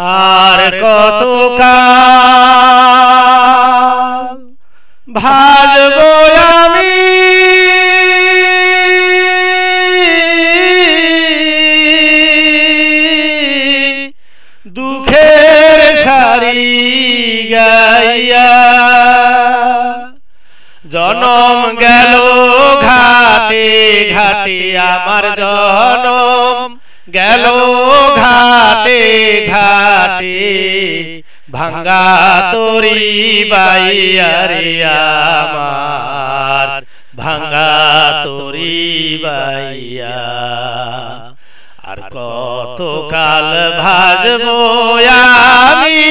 আর কতকাল ভাজবো আমি দুঃখের সারি গাইয়া। জনম গেল ঘাটে ঘাটে আমার জনম গেল ঘাটে ঘাটে ভাঙ্গা তরি বাইয়া রে আমার ভাঙ্গা তরি বাইয়া। আর কতকাল ভাজবো আমি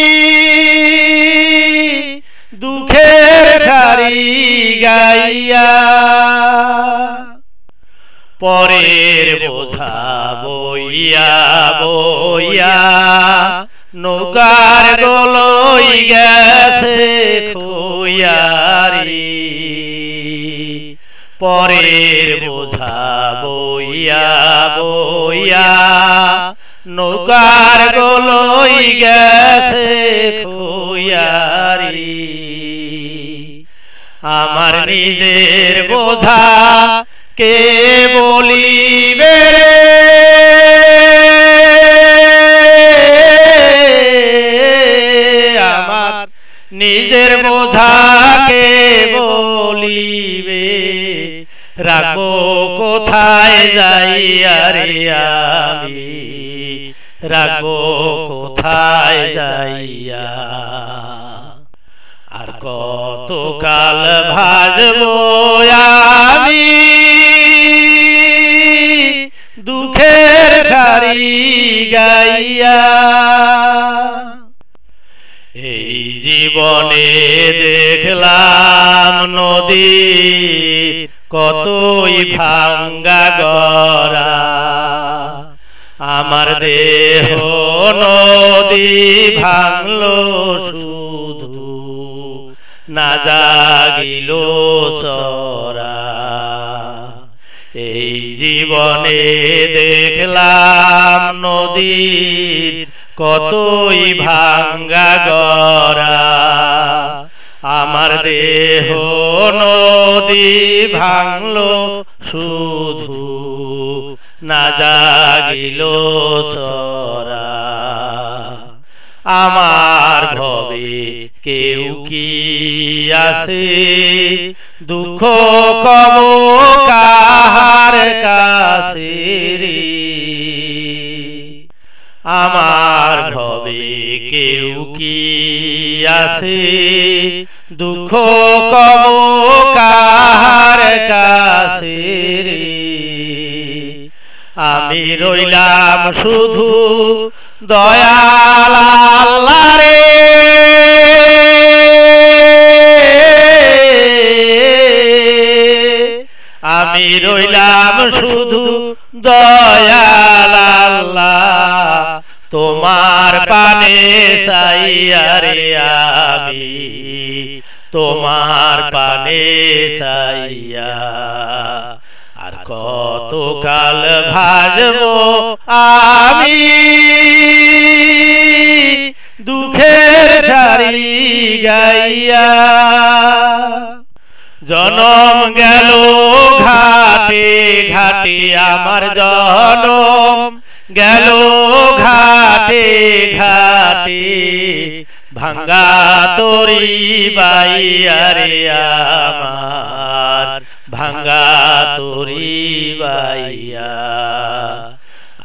দুঃখের সারি গাইয়া। পরের বোঝা বইয়া বইয়া নৌকার গলই গেছে খুইয়ারি। পরের বোঝা বইয়া বইয়া নৌকার গলই গেছে খুইয়ারি। আমার নিজের বোঝা কে বলিবে রে আমার নিজের বোঝা কে বলিবে। রাখবো কোথায় যাইয়া রে আমি রাখবো কোথায় যাইয়া। আর কতকাল ভাজবো আমি দুঃখের সারি গাইয়া। এই জীবনে দেখলাম নদী কতই ভাঙ্গা গড়া। আমার দেহ নদী ভাঙলো শুধু না জাগিল চরা। এই জীবনে দেখলাম নদীর কতই ভাঙ্গা গড়া। আমার দেহ নদী ভাঙলো শুধু না জাগিল চরা। আমার ভবে কেউ কি আছে দুঃখ কব কাহার কাছে রে। আমার ভবে কেউ কি আছে দুঃখ কব কাহার কাছে রে। আমি রইলাম শুধু দয়াল আল্লাহ রে। আমি রইলাম শুধু দয়াল আল্লাহ তোমার পানে চাইয়া রে আমি তোমার পানে চাইয়া। আর কতকাল ভাজবো আমি দুঃখের সারি গাইয়া। জনম গেল ঘাটে ঘাটে আমার জনম গেল ঘাটে ঘাটে ভাঙ্গা তরি বাইয়া রে আমার ভাঙ্গা তরি বাইয়া।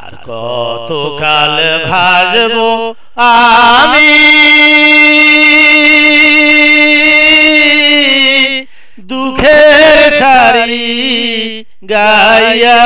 আর কতকাল ভাজবো আমি দুঃখের সারি গাইয়া।